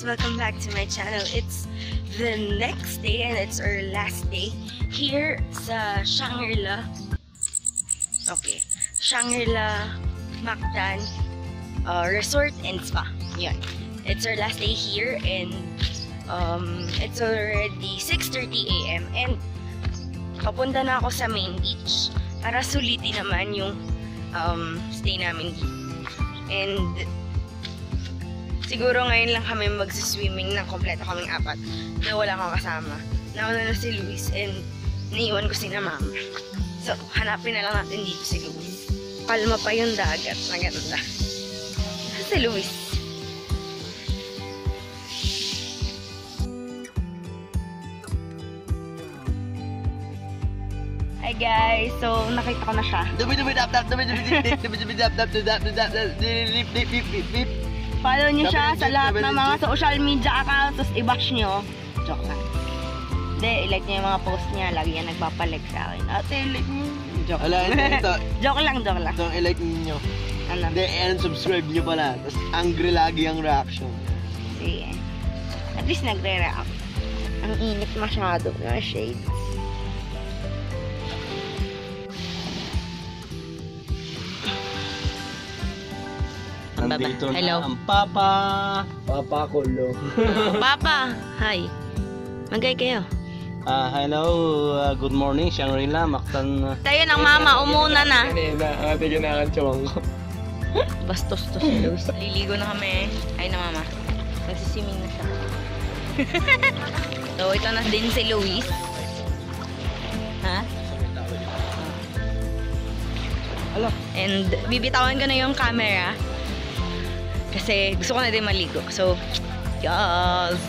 welcome back to my channel. It's the next day and it's our last day here sa Shangri-La. Okay, Shangri-La Mactan Resort and Spa. Yun. It's our last day here and it's already 6:30 AM and papunta na ako sa main beach para sulitin naman yung stay namin dito. And siguro ngayon lang kami magsiswimming ng kompleto kaming apat na wala akong kasama. Nauna na si Luis and naiwan ko si na Mama. So, hanapin na lang natin dito si Luis. Kalma pa yung dagat. Maganda. Si Luis. Hi guys! So, nakita ko na siya. Follow niyo siya sa lahat ng mga social media accounts, tapos i-bash niyo. Joke lang. Hindi, i-like niyo yung mga post niya. Lagi yan nagpapalike sa akin. Ate, i-like niyo. Joke lang. Joke lang. Itong i-like niyo. Ano? Hindi, and subscribe niyo pala. Tapos angry lagi ang reaction. Sige. At least nagre-react. Ang init masyado. Mga shades. Nandito Hello. na ang Papa. Papa Kulo. Papa! Hi. Magay kayo. Hello. Good morning. Shangri-La Mactan. Tayo ng Mama. Umuna na. Kanina, ginakan chawang ko. Bastos to si Luis. Liligo na kami. Ay na Mama. Magsisiming na siya. So, ito na din si Luis. Ha? Hello. And bibitawan ko na yung camera. Kasi gusto ko na din maligo. So, yes!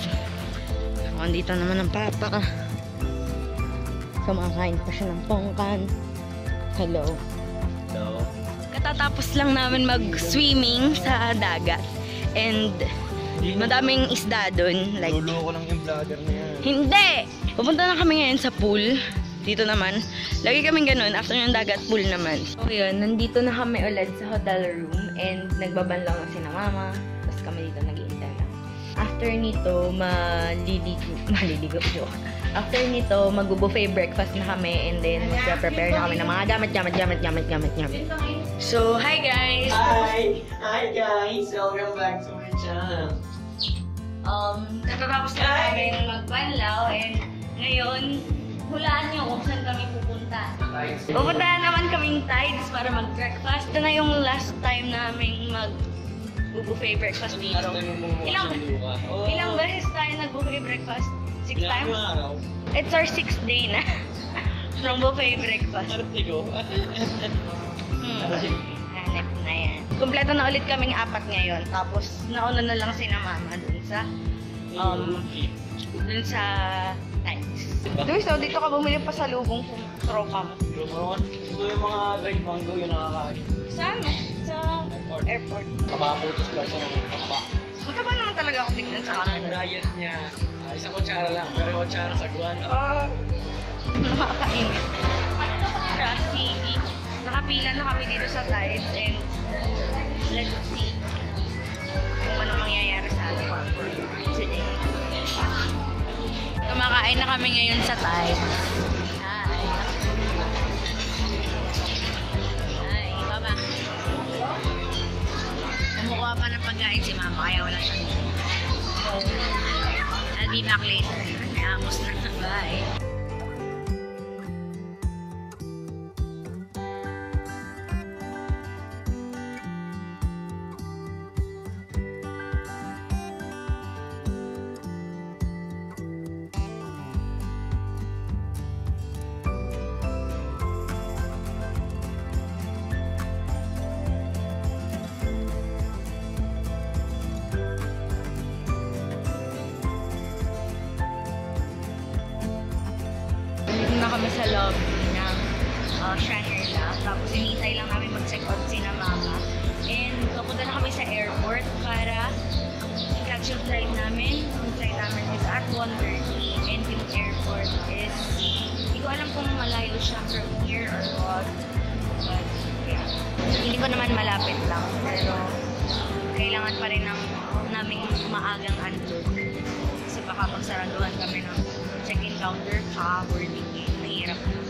Andito naman ang Papa. Kumakain pa siya ng pongkan. Hello. Hello. Katatapos lang namin mag-swimming sa dagat. And madaming isda dun. Like, Luloko lang yung vlogger na yan. hindi! Pupunta na kami ngayon sa pool. Dito naman. Lagi kaming ganun. After yung dagat, pool naman. So yun, nandito na kami ulit sa hotel room. And nagbabanlaw na si na Mama. Tapos kami dito nag-iintay lang. After nito, maliligo. After nito, mag-buffet breakfast na kami. And then, mag-prepare na kami ng mga gamit. So, hi guys! Hi guys! Welcome back to my channel. Natatapos na namin magbanlaw. And ngayon, hulaan nyo kung saan kami pupunta. Pupunta naman kaming Tides para mag-breakfast. Ito na yung last time namin mag-buffet breakfast dito. Ilang beses tayo nag-buffet breakfast? 6 times? It's our 6th day na ng buffet breakfast. Hanap na yan. Kompleto na ulit kaming apat ngayon. Tapos nauna na lang si na Mama dun sa Tides. Luis, dito ka bumili pa sa lubong kung tropa mo. Ito yung mga dried mango yung nakakain. Saan? Sa airport. Kapaputos lang sa mga kapa. Mataba naman talaga ako tignan sa Ang kanan. diet niya, isang kutsara lang, pero kutsara sa guwan. Nakakainit. Kasi nakapila na kami dito sa Tides and let's see kung ano mangyayari sa atin today. Kumakain na kami ngayon sa Tides. Hi, Mama. Namukha pa ng pagkain si Mama kaya wala siya dito. I'll be back later. Amos na. Bye. Na kami sa lobby ng Shangri-La. Tapos hinihintay lang namin mag-check out si na Mama. And pupunta na kami sa airport para catch yung flight namin. Yung flight namin is at 1:30 and yung airport is hindi ko alam kung malayo siya from here or what. But yeah. Hindi ko naman malapit lang. Pero kailangan pa rin naming maagang andun. Kasi baka pagsaraduhan kami ng check-in counter, boarding gate, mahirap na.